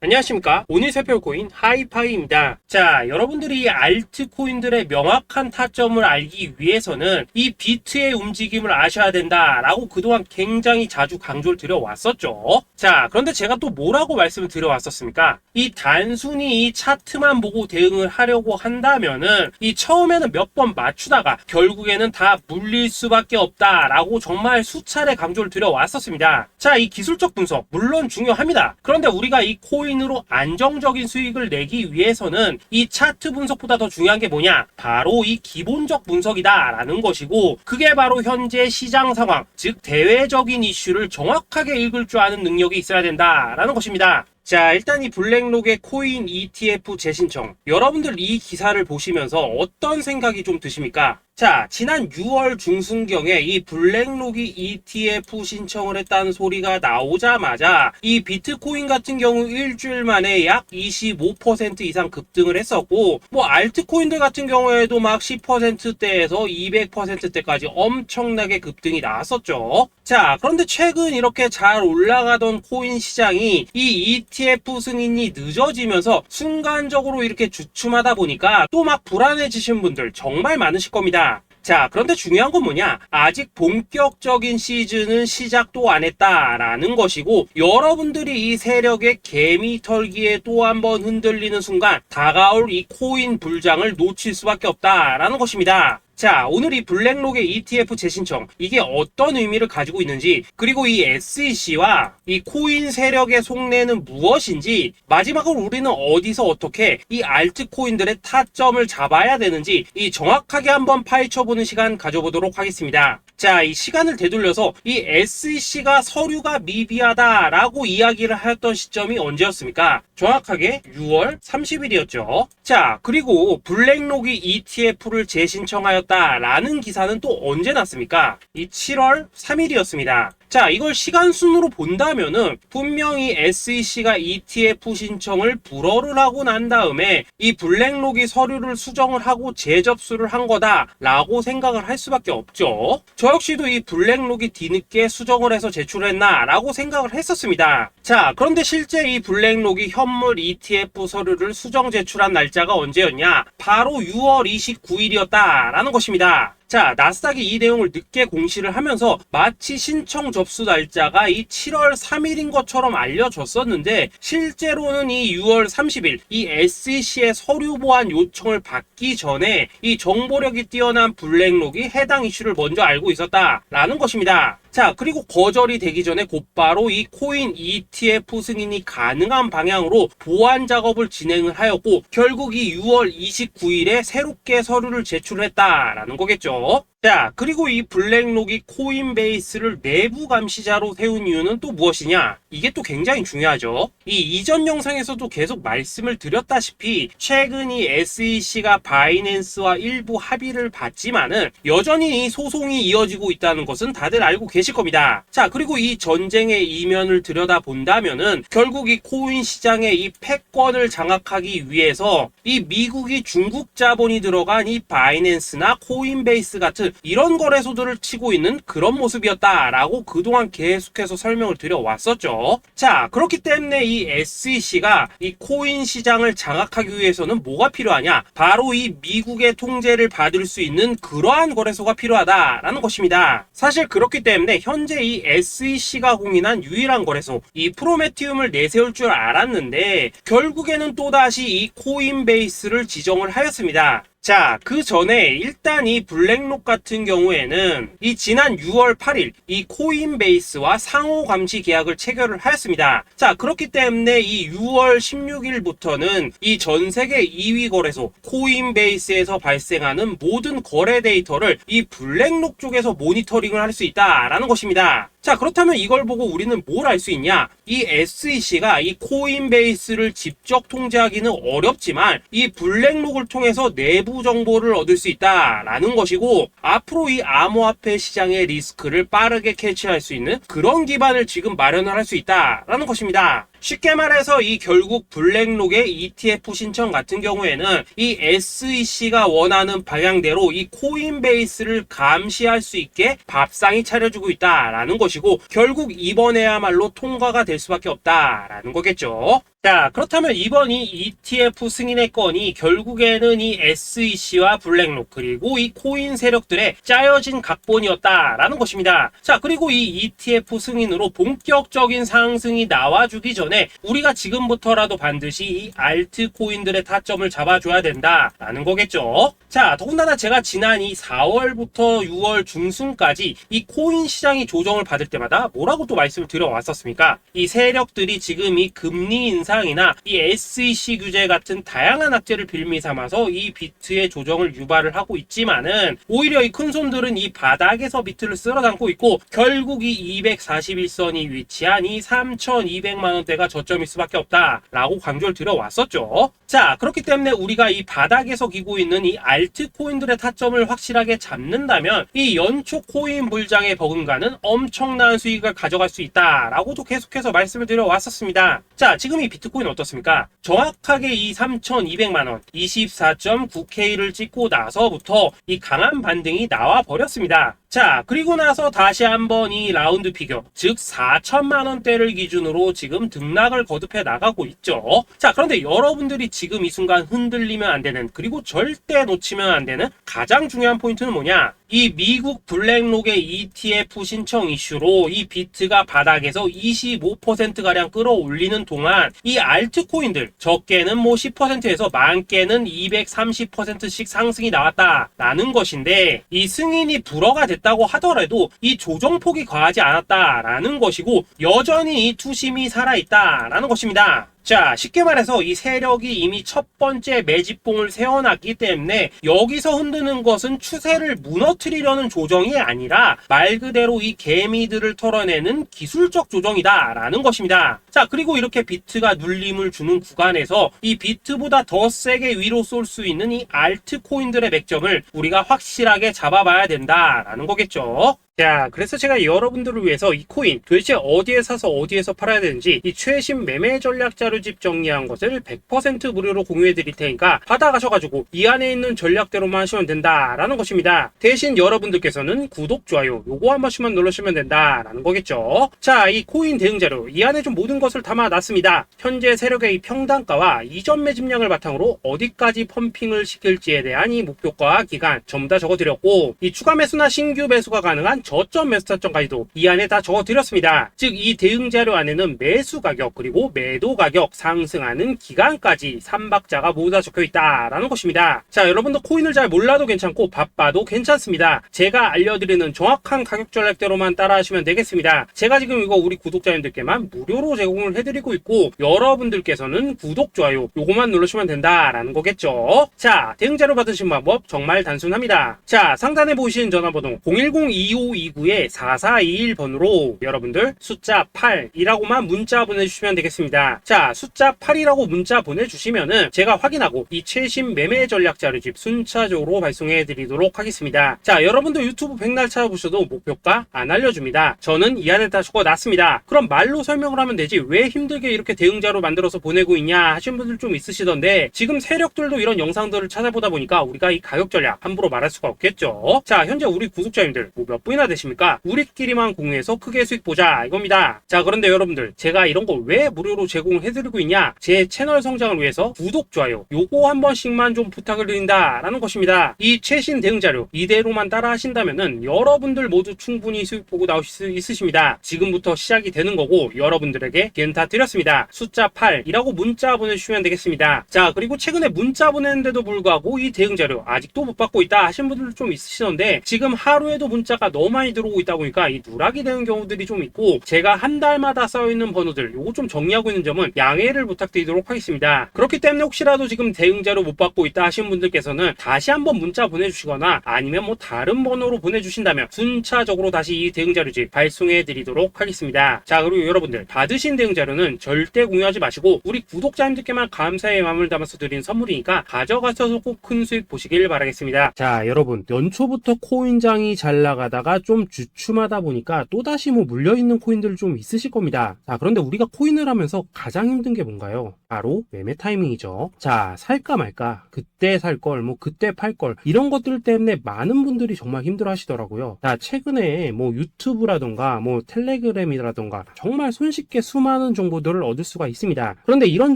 안녕하십니까. 오늘 살펴볼 코인 하이파이입니다. 자, 여러분들이 이 알트코인들의 명확한 타점을 알기 위해서는 이 비트의 움직임을 아셔야 된다라고 그동안 굉장히 자주 강조를 드려왔었죠. 자, 그런데 제가 또 뭐라고 말씀을 드려왔었습니까? 이 단순히 이 차트만 보고 대응을 하려고 한다면은 이 처음에는 몇 번 맞추다가 결국에는 다 물릴 수밖에 없다라고 정말 수차례 강조를 드려왔었습니다. 자, 이 기술적 분석 물론 중요합니다. 그런데 우리가 이 코인으로 안정적인 수익을 내기 위해서는 이 차트 분석보다 더 중요한 게 뭐냐? 바로 이 기본적 분석이다라는 것이고, 그게 바로 현재 시장 상황, 즉 대외적인 이슈를 정확하게 읽을 줄 아는 능력이 있어야 된다라는 것입니다. 자, 일단 이 블랙록의 코인 ETF 재신청, 여러분들 이 기사를 보시면서 어떤 생각이 좀 드십니까? 자, 지난 6월 중순경에 이 블랙록이 ETF 신청을 했다는 소리가 나오자마자 이 비트코인 같은 경우 일주일 만에 약 25% 이상 급등을 했었고, 뭐 알트코인들 같은 경우에도 막 10%대에서 200%대까지 엄청나게 급등이 나왔었죠. 자, 그런데 최근 이렇게 잘 올라가던 코인 시장이 이 ETF 승인이 늦어지면서 순간적으로 이렇게 주춤하다 보니까 또 막 불안해지신 분들 정말 많으실 겁니다. 자, 그런데 중요한 건 뭐냐? 아직 본격적인 시즌은 시작도 안 했다라는 것이고, 여러분들이 이 세력의 개미 털기에 또 한 번 흔들리는 순간 다가올 이 코인 불장을 놓칠 수밖에 없다라는 것입니다. 자, 오늘 이 블랙록의 ETF 재신청, 이게 어떤 의미를 가지고 있는지, 그리고 이 SEC와 이 코인 세력의 속내는 무엇인지, 마지막으로 우리는 어디서 어떻게 이 알트코인들의 타점을 잡아야 되는지 이 정확하게 한번 파헤쳐보는 시간 가져보도록 하겠습니다. 자, 이 시간을 되돌려서 이 SEC가 서류가 미비하다라고 이야기를 하였던 시점이 언제였습니까? 정확하게 6월 30일이었죠. 자, 그리고 블랙록이 ETF를 재신청하였다라는 기사는 또 언제 났습니까? 이 7월 3일이었습니다. 자, 이걸 시간순으로 본다면은 분명히 SEC가 ETF 신청을 불허를 하고 난 다음에 이 블랙록이 서류를 수정을 하고 재접수를 한 거다라고 생각을 할 수밖에 없죠. 저 역시도 이 블랙록이 뒤늦게 수정을 해서 제출했나라고 생각을 했었습니다. 자, 그런데 실제 이 블랙록이 현물 ETF 서류를 수정 제출한 날짜가 언제였냐? 바로 6월 29일이었다라는 것입니다. 자, 나스닥이 이 내용을 늦게 공시를 하면서 마치 신청 접수 날짜가 이 7월 3일인 것처럼 알려졌었는데, 실제로는 이 6월 30일 이 SEC의 서류 보완 요청을 받기 전에 이 정보력이 뛰어난 블랙록이 해당 이슈를 먼저 알고 있었다라는 것입니다. 자, 그리고 거절이 되기 전에 곧바로 이 코인 ETF 승인이 가능한 방향으로 보완 작업을 진행을 하였고, 결국 이 6월 29일에 새롭게 서류를 제출했다라는 거겠죠. 자, 그리고 이 블랙록이 코인베이스를 내부 감시자로 세운 이유는 또 무엇이냐? 이게 또 굉장히 중요하죠. 이 이전 영상에서도 계속 말씀을 드렸다시피 최근 이 SEC가 바이낸스와 일부 합의를 봤지만은 여전히 이 소송이 이어지고 있다는 것은 다들 알고 계실 겁니다. 자, 그리고 이 전쟁의 이면을 들여다본다면은 결국 이 코인 시장의 이 패권을 장악하기 위해서 이 미국이 중국 자본이 들어간 이 바이낸스나 코인베이스 같은 이런 거래소들을 치고 있는 그런 모습이었다라고 그동안 계속해서 설명을 드려왔었죠. 자, 그렇기 때문에 이 SEC가 이 코인 시장을 장악하기 위해서는 뭐가 필요하냐? 바로 이 미국의 통제를 받을 수 있는 그러한 거래소가 필요하다라는 것입니다. 사실 그렇기 때문에 현재 이 SEC가 공인한 유일한 거래소, 이 프로메티움을 내세울 줄 알았는데 결국에는 또다시 이 코인베이스를 지정을 하였습니다. 자, 그 전에 일단 이 블랙록 같은 경우에는 이 지난 6월 8일 이 코인베이스와 상호 감시 계약을 체결을 하였습니다. 자, 그렇기 때문에 이 6월 16일부터는 이 전 세계 2위 거래소 코인베이스에서 발생하는 모든 거래 데이터를 이 블랙록 쪽에서 모니터링을 할 수 있다라는 것입니다. 자, 그렇다면 이걸 보고 우리는 뭘 알 수 있냐? 이 SEC가 이 코인베이스를 직접 통제하기는 어렵지만 이 블랙록을 통해서 내부 정보를 얻을 수 있다라는 것이고, 앞으로 이 암호화폐 시장의 리스크를 빠르게 캐치할 수 있는 그런 기반을 지금 마련을 할 수 있다라는 것입니다. 쉽게 말해서 이 결국 블랙록의 ETF 신청 같은 경우에는 이 SEC가 원하는 방향대로 이 코인베이스를 감시할 수 있게 밥상이 차려주고 있다라는 것이고, 결국 이번에야말로 통과가 될 수밖에 없다라는 거겠죠. 자, 그렇다면 이번 이 ETF 승인의 건이 결국에는 이 SEC와 블랙록 그리고 이 코인 세력들의 짜여진 각본이었다라는 것입니다. 자, 그리고 이 ETF 승인으로 본격적인 상승이 나와주기 전에 우리가 지금부터라도 반드시 이 알트코인들의 타점을 잡아줘야 된다라는 거겠죠. 자, 더군다나 제가 지난 이 4월부터 6월 중순까지 이 코인 시장이 조정을 받을 때마다 뭐라고 또 말씀을 드려왔었습니까? 이 세력들이 지금 이 금리 인상이나 이 SEC 규제 같은 다양한 악재를 빌미 삼아서 이 비트의 조정을 유발을 하고 있지만은, 오히려 이 큰손들은 이 바닥에서 비트를 쓸어담고 있고, 결국 이 241선이 위치한 이 3,200만 원대가 저점일 수밖에 없다라고 강조를 드려왔었죠. 자, 그렇기 때문에 우리가 이 바닥에서 기고 있는 이 알트코인들의 타점을 확실하게 잡는다면 이 연초 코인 물장에 버금가는 엄청난 수익을 가져갈 수 있다라고도 계속해서 말씀을 드려왔었습니다. 자, 지금 이 비트코인 어떻습니까? 정확하게 이 3,200만원 24.9K를 찍고 나서부터 이 강한 반등이 나와 버렸습니다. 자, 그리고 나서 다시 한번 이 라운드 피겨, 즉 4천만원대를 기준으로 지금 등락을 거듭해 나가고 있죠. 자, 그런데 여러분들이 지금 이 순간 흔들리면 안 되는, 그리고 절대 놓치면 안 되는 가장 중요한 포인트는 뭐냐? 이 미국 블랙록의 ETF 신청 이슈로 이 비트가 바닥에서 25%가량 끌어올리는 동안 이 알트코인들, 적게는 뭐 10%에서 많게는 230%씩 상승이 나왔다라는 것인데, 이 승인이 불허가 됐다고 하더라도 이 조정폭이 과하지 않았다라는 것이고, 여전히 이 투심이 살아있다라는 것입니다. 자, 쉽게 말해서 이 세력이 이미 첫 번째 매집봉을 세워놨기 때문에 여기서 흔드는 것은 추세를 무너뜨리려는 조정이 아니라 말 그대로 이 개미들을 털어내는 기술적 조정이다라는 것입니다. 자, 그리고 이렇게 비트가 눌림을 주는 구간에서 이 비트보다 더 세게 위로 쏠 수 있는 이 알트코인들의 맥점을 우리가 확실하게 잡아봐야 된다라는 거겠죠. 자, 그래서 제가 여러분들을 위해서 이 코인 도대체 어디에 사서 어디에서 팔아야 되는지 이 최신 매매 전략 자료집 정리한 것을 100% 무료로 공유해 드릴 테니까 받아가셔가지고 이 안에 있는 전략대로만 하시면 된다라는 것입니다. 대신 여러분들께서는 구독, 좋아요 요거 한 번씩만 눌러주시면 된다라는 거겠죠. 자, 이 코인 대응 자료 이 안에 좀 모든 것을 담아놨습니다. 현재 세력의 이 평단가와 이전 매집량을 바탕으로 어디까지 펌핑을 시킬지에 대한 이 목표가 기간 전부 다 적어드렸고, 이 추가 매수나 신규 매수가 가능한 저점 매수 타점까지도 이 안에 다 적어드렸습니다. 즉 이 대응 자료 안에는 매수 가격 그리고 매도 가격, 상승하는 기간까지 3박자가 모두 다 적혀있다라는 것입니다. 자, 여러분도 코인을 잘 몰라도 괜찮고 바빠도 괜찮습니다. 제가 알려드리는 정확한 가격 전략대로만 따라하시면 되겠습니다. 제가 지금 이거 우리 구독자님들께만 무료로 제공을 해드리고 있고, 여러분들께서는 구독, 좋아요 요거만 누르시면 된다라는 거겠죠. 자, 대응 자료 받으신 방법 정말 단순합니다. 자, 상단에 보이신 전화번호 010-2529-4421번으로 여러분들 숫자 8이라고만 문자 보내주시면 되겠습니다. 자, 숫자 8이라고 문자 보내주시면은 제가 확인하고 이 최신 매매 전략 자료집 순차적으로 발송해 드리도록 하겠습니다. 자, 여러분도 유튜브 백날 찾아보셔도 목표가 안 알려줍니다. 저는 이 안에 다 적어놨습니다. 그럼 말로 설명을 하면 되지 왜 힘들게 이렇게 대응자로 만들어서 보내고 있냐 하시는 분들 좀 있으시던데, 지금 세력들도 이런 영상들을 찾아보다 보니까 우리가 이 가격 전략 함부로 말할 수가 없겠죠. 자, 현재 우리 구독자님들 뭐 몇 분이나 되십니까? 우리끼리만 공유해서 크게 수익 보자 이겁니다. 자, 그런데 여러분들 제가 이런 거 왜 무료로 제공해드리고 있냐? 제 채널 성장을 위해서 구독, 좋아요 요거 한 번씩만 좀 부탁을 드린다라는 것입니다. 이 최신 대응 자료 이대로만 따라 하신다면은 여러분들 모두 충분히 수익 보고 나오실 수 있으십니다. 지금부터 시작이 되는 거고 여러분들에게 기회는 다 드렸습니다. 숫자 8이라고 문자 보내주시면 되겠습니다. 자, 그리고 최근에 문자 보냈는데도 불구하고 이 대응 자료 아직도 못 받고 있다 하신 분들 좀 있으시던데, 지금 하루에도 문자가 너무 많이 들어오고 있다 보니까 이 누락이 되는 경우들이 좀 있고, 제가 한 달마다 쌓여있는 번호들 요거 좀 정리하고 있는 점은 양해를 부탁드리도록 하겠습니다. 그렇기 때문에 혹시라도 지금 대응 자료 못 받고 있다 하신 분들께서는 다시 한번 문자 보내주시거나 아니면 뭐 다른 번호로 보내주신다면 순차적으로 다시 이 대응 자료집 발송해 드리도록 하겠습니다. 자, 그리고 여러분들 받으신 대응 자료는 절대 공유하지 마시고 우리 구독자님들께만 감사의 마음을 담아서 드린 선물이니까 가져가셔서 꼭 큰 수익 보시길 바라겠습니다. 자, 여러분 연초부터 코인장이 잘 나가다가 좀 주춤하다 보니까 또다시 뭐 물려있는 코인들 좀 있으실 겁니다. 자, 그런데 우리가 코인을 하면서 가장 힘든 게 뭔가요? 바로 매매 타이밍이죠. 자, 살까 말까, 그때 살 걸, 뭐 그때 팔 걸, 이런 것들 때문에 많은 분들이 정말 힘들어 하시더라고요. 자, 최근에 뭐 유튜브라던가 뭐 텔레그램이라던가 정말 손쉽게 수많은 정보들을 얻을 수가 있습니다. 그런데 이런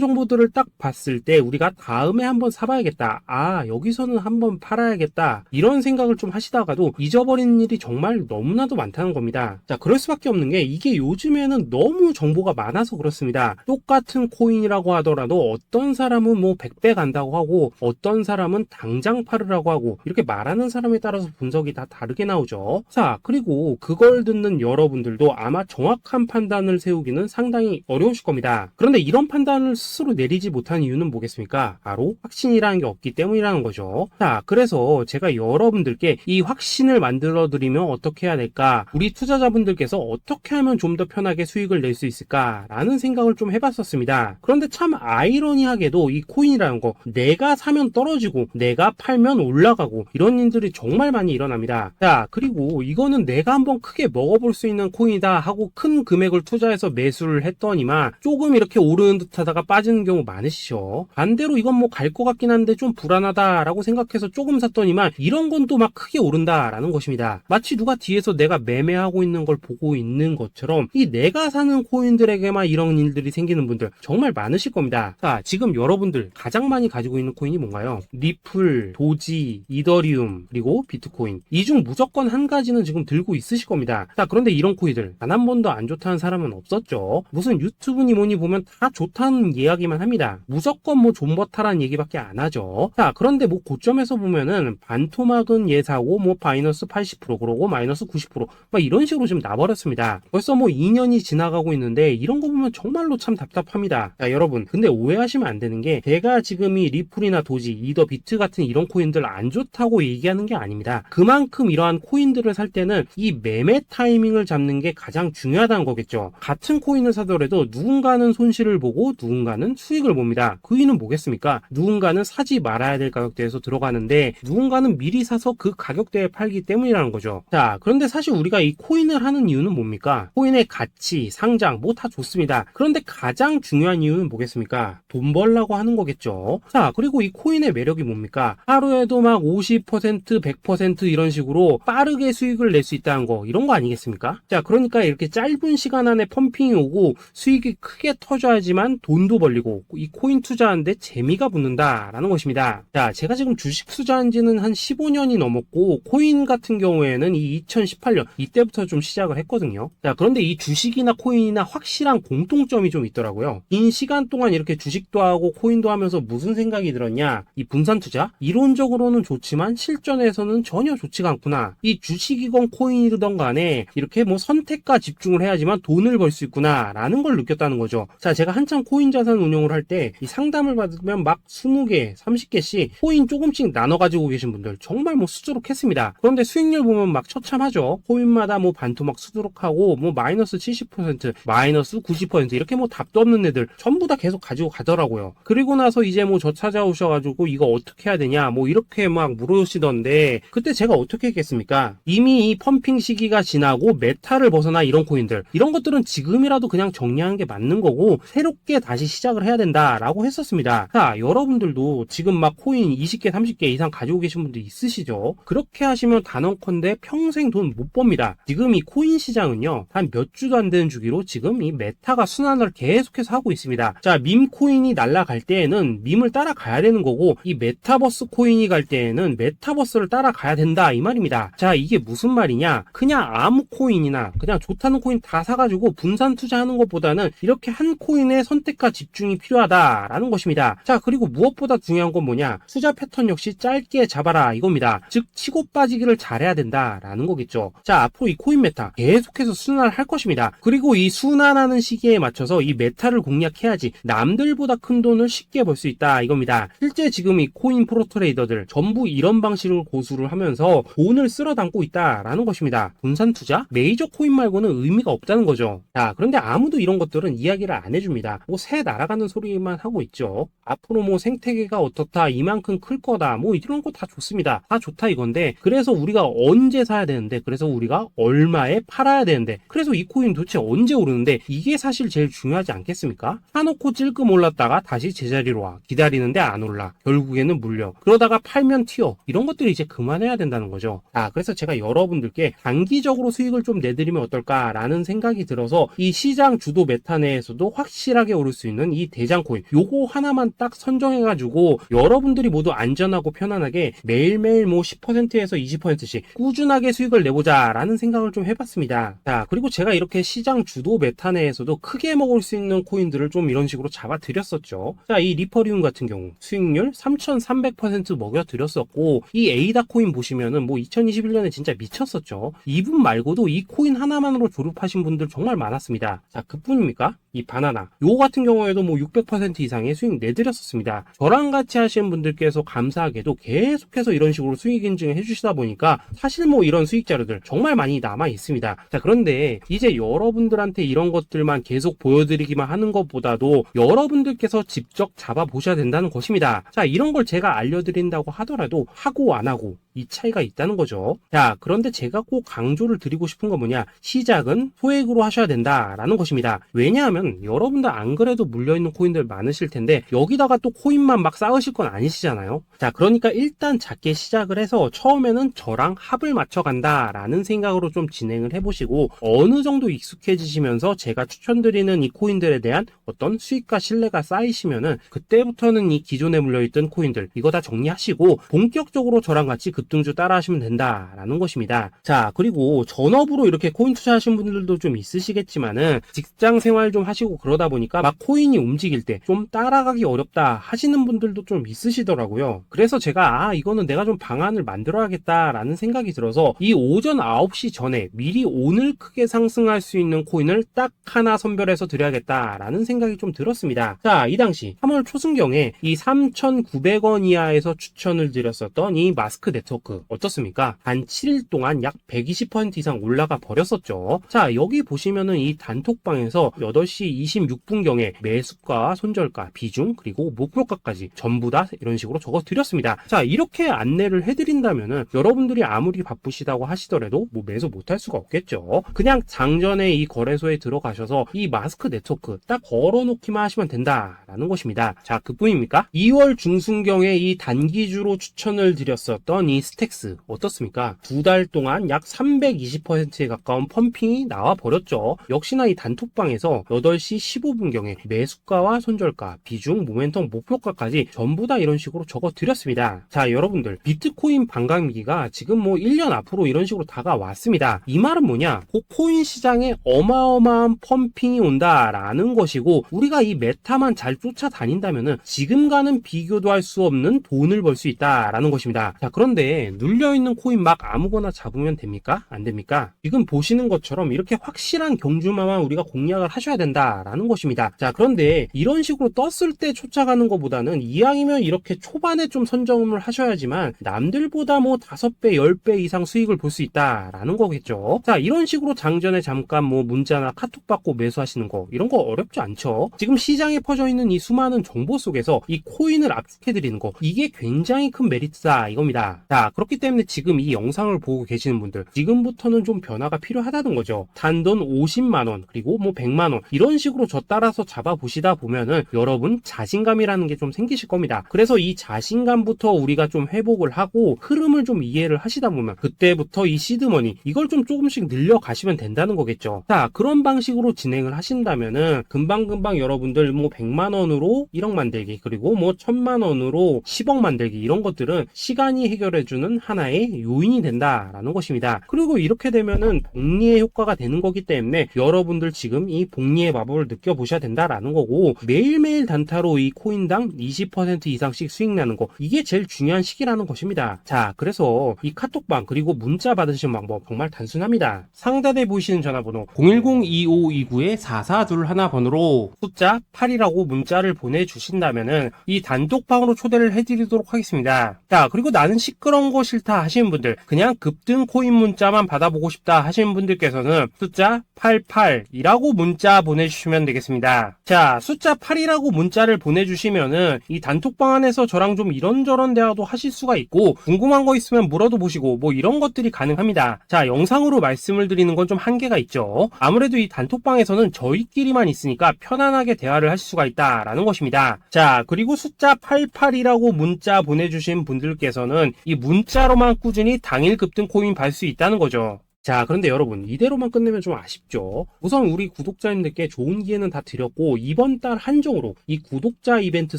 정보들을 딱 봤을 때 우리가 다음에 한번 사봐야겠다, 아 여기서는 한번 팔아야겠다, 이런 생각을 좀 하시다가도 잊어버리는 일이 정말 너무나도 많다는 겁니다. 자, 그럴 수밖에 없는 게 이게 요즘에는 너무 정보가 많아서 그렇습니다. 똑같은 코인이라고 하더라도 어떤 사람은 뭐 100배 간다고 하고 어떤 사람은 당장 팔으라고 하고, 이렇게 말하는 사람에 따라서 분석이 다 다르게 나오죠. 자, 그리고 그걸 듣는 여러분들도 아마 정확한 판단을 세우기는 상당히 어려우실 겁니다. 그런데 이런 판단을 스스로 내리지 못한 이유는 뭐겠습니까? 바로 확신이라는 게 없기 때문이라는 거죠. 자, 그래서 제가 여러분들께 이 확신을 만들어 드리면 어떻게 해야 될까, 우리 투자자분들께서 어떻게 하면 좀 더 편하게 수익을 낼 수 있을까 라는 생각을 좀 해봤었습니다. 그런데 참 아이러니하게도 이 코인이라는 거, 내가 사면 떨어지고 내가 팔면 올라가고 이런 일들이 정말 많이 일어납니다. 자, 그리고 이거는 내가 한번 크게 먹어볼 수 있는 코인이다 하고 큰 금액을 투자해서 매수를 했더니만 조금 이렇게 오르는 듯 하다가 빠지는 경우 많으시죠. 반대로 이건 뭐 갈 것 같긴 한데 좀 불안하다 라고 생각해서 조금 샀더니만 이런 건 또 막 크게 오른다 라는 것입니다. 마치 누가 뒤에서 내가 매매하고 있는 걸 보고 있는 것처럼 이 내가 사는 코인들에게만 이런 일들이 생기는 분들 정말 많으실 겁니다. 자, 지금 여러분들 가장 많이 가지고 있는 코인이 뭔가요? 리플, 도지, 이더리움, 그리고 비트코인. 이 중 무조건 한 가지는 지금 들고 있으실 겁니다. 자, 그런데 이런 코인들 단 한 번도 안 좋다는 사람은 없었죠. 무슨 유튜브니 뭐니 보면 다 좋다는 이야기만 합니다. 무조건 뭐 존버타라는 얘기밖에 안 하죠. 자, 그런데 뭐 고점에서 보면은 반토막은 예사고 뭐 마이너스 80% 그러고 마이너스 90% 막 이런 식으로 지금 나버렸습니다. 벌써 뭐 2년이 지나가고 있는데 이런 거 보면 정말로 참 답답합니다. 자, 여러분, 근데 오해하시면 안 되는 게 제가 지금 이 리플이나 도지, 이더, 비트 같은 이런 코인들 안 좋다고 얘기하는 게 아닙니다. 그만큼 이러한 코인들을 살 때는 이 매매 타이밍을 잡는 게 가장 중요하다는 거겠죠. 같은 코인을 사더라도 누군가는 손실을 보고 누군가는 수익을 봅니다. 그 이유는 뭐겠습니까? 누군가는 사지 말아야 될 가격대에서 들어가는데 누군가는 미리 사서 그 가격대에 팔기 때문이라는 거죠. 자, 그런데 사실 우리가 이 코인을 하는 이유는 뭡니까? 코인의 가치, 상장 뭐 다 좋습니다. 그런데 가장 중요한 이유는 뭐겠습니까? 돈 벌라고 하는 거겠죠. 자, 그리고 이 코인의 매력이 뭡니까? 하루에도 막 50%, 100% 이런 식으로 빠르게 수익을 낼 수 있다는 거, 이런 거 아니겠습니까? 자, 그러니까 이렇게 짧은 시간 안에 펌핑이 오고 수익이 크게 터져야지만 돈도 벌리고 이 코인 투자하는데 재미가 붙는다라는 것입니다. 자, 제가 지금 주식 투자한 지는 한 15년이 넘었고 코인 같은 경우에는 이 2018년 이때부터 좀 시작을 했거든요. 자, 그런데 이 주식이나 코인이나 확실한 공통점이 좀 있더라고요. 긴 시간 동안 이렇게 주식도 하고 코인도 하면서 무슨 생각이 들었냐? 이 분산 투자? 이론적으로는 좋지만 실전에서는 전혀 좋지가 않구나. 이 주식이건 코인이든 간에 이렇게 뭐 선택과 집중을 해야지만 돈을 벌 수 있구나 라는 걸 느꼈다는 거죠. 자, 제가 한창 코인 자산 운용을 할 때 이 상담을 받으면 막 20개, 30개씩 코인 조금씩 나눠 가지고 계신 분들 정말 뭐 수두룩했습니다. 그런데 수익률 보면 막 처참하죠. 코인마다 뭐 반토막 수두룩하고 뭐 마이너스 70%, 마이너스 90% 이렇게 뭐 답도 없는 애들 전부 다 계속 가지고 가더라고요. 그리고 나서 이제 뭐 저 찾아오셔가지고 이거 어떻게 해야 되냐 뭐 이렇게 막 물으시던데 그때 제가 어떻게 했겠습니까? 이미 이 펌핑 시기가 지나고 메타를 벗어나 이런 코인들, 이런 것들은 지금이라도 그냥 정리하는 게 맞는 거고 새롭게 다시 시작을 해야 된다라고 했었습니다. 자, 여러분들도 지금 막 코인 20개, 30개 이상 가지고 계신 분들 있으시죠? 그렇게 하시면 단언컨대 평생 돈 못 법니다. 지금 이 코인 시장은요, 한 몇 주도 안 되는 주기로 지금 이 메타가 순환을 계속해서 하고 있습니다. 자, 밈 코인이 날아갈 때에는 밈을 따라가야 되는 거고 이 메타버스 코인이 갈 때에는 메타버스를 따라가야 된다 이 말입니다. 자, 이게 무슨 말이냐? 그냥 아무 코인이나 그냥 좋다는 코인 다 사가지고 분산 투자하는 것보다는 이렇게 한 코인에 선택과 집중이 필요하다라는 것입니다. 자, 그리고 무엇보다 중요한 건 뭐냐? 투자 패턴 역시 짧게 잡아라 이겁니다. 즉 치고 빠지기를 잘해야 된다라는 거겠죠. 자, 앞으로 이 코인 메타 계속해서 순환을 할 것입니다. 그리고 이 순환하는 시기에 맞춰서 이 메타를 공략해야지 남들보다 큰 돈을 쉽게 벌 수 있다 이겁니다. 실제 지금 이 코인 프로 트레이더들 전부 이런 방식을 고수를 하면서 돈을 쓸어 담고 있다라는 것입니다. 분산 투자? 메이저 코인 말고는 의미가 없다는 거죠. 자, 그런데 아무도 이런 것들은 이야기를 안 해줍니다. 뭐 새 날아가는 소리만 하고 있죠. 앞으로 뭐 생태계가 어떻다, 이만큼 클 거다, 뭐 이런 거 다 좋습니다. 다 좋다 이건데, 그래서 우리가 언제 사야 되는데, 그래서 우리가 얼마에 팔아야 되는데, 그래서 이 코인 도대체 언제 오르는데, 이게 사실 제일 중요하지 않겠습니까? 사놓고 찔끔 올랐다가 다시 제자리로 와. 기다리는데 안 올라. 결국에는 물려. 그러다가 팔면 튀어. 이런 것들이 이제 그만해야 된다는 거죠. 자, 그래서 제가 여러분들께 단기적으로 수익을 좀 내드리면 어떨까라는 생각이 들어서 이 시장 주도 메타 내에서도 확실하게 오를 수 있는 이 대장 코인, 요거 하나만 딱 선정해가지고 여러분들이 모두 안전하고 편안하게 매일매일 뭐 10%에서 20%씩 꾸준하게 수익을 내보자라는 생각을 좀 해봤습니다. 자, 그리고 제가 이렇게 시장 주도 메타 내에서도 크게 먹을 수 있는 코인들을 좀 이런 식으로 잡아드렸었죠. 자, 이 리퍼리움 같은 경우 수익률 3,300% 먹여드렸었고, 이 에이다 코인 보시면은 뭐 2021년에 진짜 미쳤었죠. 이분 말고도 이 코인 하나만으로 졸업하신 분들 정말 많았습니다. 자, 그뿐입니까? 이 바나나 요 같은 경우에도 뭐 600% 이상의 수익 내드렸었습니다. 저랑 같이 하시는 분들께서 감사하게도 계속해서 이런 식으로 수익 인증을 해주시다 보니까 사실 뭐 이런 수익 자료들 정말 많이 남아 있습니다. 자, 그런데 이제 여러분들한테 이런 것들만 계속 보여드리기만 하는 것보다도 여러분들께서 직접 잡아보셔야 된다는 것입니다. 자, 이런 걸 제가 알려드린다고 하더라도 하고 안 하고 이 차이가 있다는 거죠. 자, 그런데 제가 꼭 강조를 드리고 싶은 건 뭐냐, 시작은 소액으로 하셔야 된다라는 것입니다. 왜냐하면 여러분들 안 그래도 물려있는 코인들 많으실 텐데 여기다가 또 코인만 막 쌓으실 건 아니시잖아요. 자, 그러니까 일단 작게 시작을 해서 처음에는 저랑 합을 맞춰 간다라는 생각으로 좀 진행을 해보시고, 어느 정도 익숙해지시면서 제가 추천드리는 이 코인들에 대한 어떤 수익과 신뢰가 쌓이시면은 그때부터는 이 기존에 물려있던 코인들 이거 다 정리하시고 본격적으로 저랑 같이 급등주 따라 하시면 된다라는 것입니다. 자, 그리고 전업으로 이렇게 코인 투자하신 분들도 좀 있으시겠지만은 직장 생활 좀 하시고 그러다 보니까 막 코인이 움직일 때 좀 따라가기 어렵다 하시는 분들도 좀 있으시더라고요. 그래서 제가 이거는 내가 좀 방안을 만들어야겠다라는 생각이 들어서 이 오전 9시 전에 미리 오늘 크게 상승할 수 있는 코인을 딱 하나 선별해서 드려야겠다라는 생각이 좀 들었습니다. 자, 이 당시 3월 초순경에 이 3,900원 이하에서 추천을 드렸었던 이 마스크 네트워크 어떻습니까? 단 7일 동안 약 120% 이상 올라가 버렸었죠. 자, 여기 보시면은 이 단톡방에서 8시 26분경에 매수가, 손절가, 비중, 그리고 목표가까지 전부 다 이런 식으로 적어 드렸습니다. 자, 이렇게 안내를 해드린다면은 여러분들이 아무리 바쁘시다고 하시더라도 뭐 매수 못할 수가 없겠죠. 그냥 장전에 이 거래소에 들어가셔서 이 마스크 네트워크 딱 걸어놓기만 하시면 된다라는 것입니다. 자, 그뿐입니까? 2월 중순경에 이 단기주로 추천을 드렸었던 이 스택스 어떻습니까? 2달 동안 약 320%에 가까운 펌핑이 나와 버렸죠. 역시나 이 단톡방에서 8시 15분경에 매수가와 손절가, 비중, 모멘텀, 목표가까지 전부 다 이런 식으로 적어 드렸습니다. 자, 여러분들 비트코인 반감기가 지금 뭐 1년 앞으로 이런 식으로 다가왔습니다. 이 말은 뭐냐? 그 코인 시장에 어마어마한 펌핑이 온다라는 것이고, 우리가 이 메타만 잘 쫓아다닌다면은 지금과는 비교도 할 수 없는 돈을 벌 수 있다라는 것입니다. 자, 그런데 눌려있는 코인 막 아무거나 잡으면 됩니까? 안 됩니까? 지금 보시는 것처럼 이렇게 확실한 경주마만 우리가 공략을 하셔야 된다라는 것입니다. 자, 그런데 이런 식으로 떴을 때 쫓아가는 것보다는 이왕이면 이렇게 초반에 좀 선점을 하셔야지만 남들보다 뭐 5배, 10배 이상 수익을 볼 수 있다라는 거겠죠. 자, 이런 식으로 장전에 잠깐 뭐 문자나 카톡 받고 매수하시는 거 이런 거 어렵지 않죠. 지금 시장에 퍼져 있는 이 수많은 정보 속에서 이 코인을 압축해드리는 거, 이게 굉장히 큰 메리트다 이겁니다. 자, 그렇기 때문에 지금 이 영상을 보고 계시는 분들 지금부터는 좀 변화가 필요하다는 거죠. 단돈 50만원 그리고 뭐 100만원 이런 식으로 저 따라서 잡아보시다 보면은 여러분 자신감이라는 게 좀 생기실 겁니다. 그래서 이 자신감부터 우리가 좀 회복을 하고 흐름을 좀 이해를 하시다 보면 그때부터 이 시드머니 이걸 좀 조금씩 늘려가시면 된다는 거겠죠. 자, 그런 방식으로 진행을 하신다면은 금방금방 여러분들 뭐 100만원으로 1억 만들기, 그리고 뭐 1000만원으로 10억 만들기, 이런 것들은 시간이 해결해 해주는 하나의 요인이 된다라는 것입니다. 그리고 이렇게 되면은 복리의 효과가 되는 거기 때문에 여러분들 지금 이 복리의 마법을 느껴보셔야 된다라는 거고, 매일매일 단타로 이 코인당 20% 이상씩 수익 나는 거, 이게 제일 중요한 시기라는 것입니다. 자, 그래서 이 카톡방 그리고 문자 받으시는 방법 정말 단순합니다. 상단에 보이시는 전화번호 010-2529-4421 번호로 숫자 8이라고 문자를 보내주신다면은 이 단톡방으로 초대를 해드리도록 하겠습니다. 자, 그리고 나는 시끄러운 거 싫다 하시는 분들, 그냥 급등 코인 문자만 받아보고 싶다 하시는 분들께서는 숫자 88이라고 문자 보내주시면 되겠습니다. 자, 숫자 8이라고 문자를 보내주시면은 이 단톡방 안에서 저랑 좀 이런저런 대화도 하실 수가 있고, 궁금한 거 있으면 물어도 보시고 뭐 이런 것들이 가능합니다. 자, 영상으로 말씀을 드리는 건 좀 한계가 있죠. 아무래도 이 단톡방에서는 저희끼리만 있으니까 편안하게 대화를 하실 수가 있다라는 것입니다. 자, 그리고 숫자 88이라고 문자 보내주신 분들께서는 이 문자로만 꾸준히 당일 급등 코인 받을 수 있다는 거죠. 자, 그런데 여러분, 이대로만 끝내면 좀 아쉽죠. 우선 우리 구독자님들께 좋은 기회는 다 드렸고, 이번 달 한정으로 이 구독자 이벤트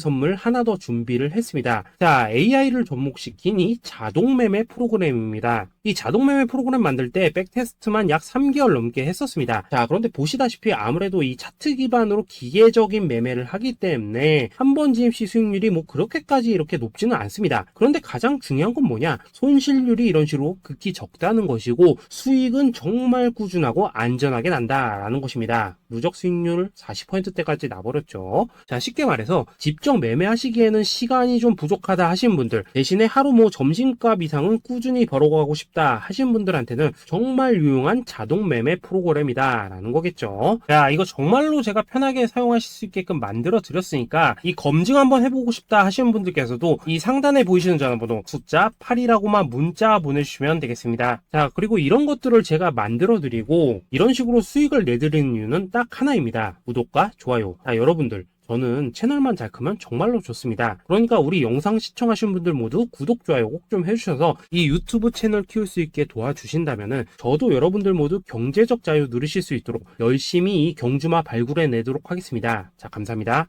선물 하나 더 준비를 했습니다. 자, AI를 접목시킨 이 자동 매매 프로그램입니다. 이 자동 매매 프로그램 만들 때 백테스트만 약 3개월 넘게 했었습니다. 자, 그런데 보시다시피 아무래도 이 차트 기반으로 기계적인 매매를 하기 때문에 한 번 진입 시 수익률이 뭐 그렇게까지 이렇게 높지는 않습니다. 그런데 가장 중요한 건 뭐냐? 손실률이 이런 식으로 극히 적다는 것이고, 수익은 정말 꾸준하고 안전하게 난다라는 것입니다. 누적 수익률 40%대까지 나버렸죠. 자, 쉽게 말해서 직접 매매하시기에는 시간이 좀 부족하다 하시는 분들, 대신에 하루 뭐 점심값 이상은 꾸준히 벌어가고 싶다 하시는 분들한테는 정말 유용한 자동 매매 프로그램이다 라는 거겠죠. 자, 이거 정말로 제가 편하게 사용하실 수 있게끔 만들어 드렸으니까 이 검증 한번 해보고 싶다 하시는 분들께서도 이 상단에 보이시는 전화번호 숫자 8이라고만 문자 보내주시면 되겠습니다. 자, 그리고 이런 것들을 제가 만들어 드리고 이런 식으로 수익을 내드리는 이유는 딱 하나입니다. 구독과 좋아요. 자, 여러분들, 저는 채널만 잘 크면 정말로 좋습니다. 그러니까 우리 영상 시청하신 분들 모두 구독, 좋아요 꼭 좀 해주셔서 이 유튜브 채널 키울 수 있게 도와주신다면은 저도 여러분들 모두 경제적 자유 누리실 수 있도록 열심히 이 경주마 발굴해 내도록 하겠습니다. 자, 감사합니다.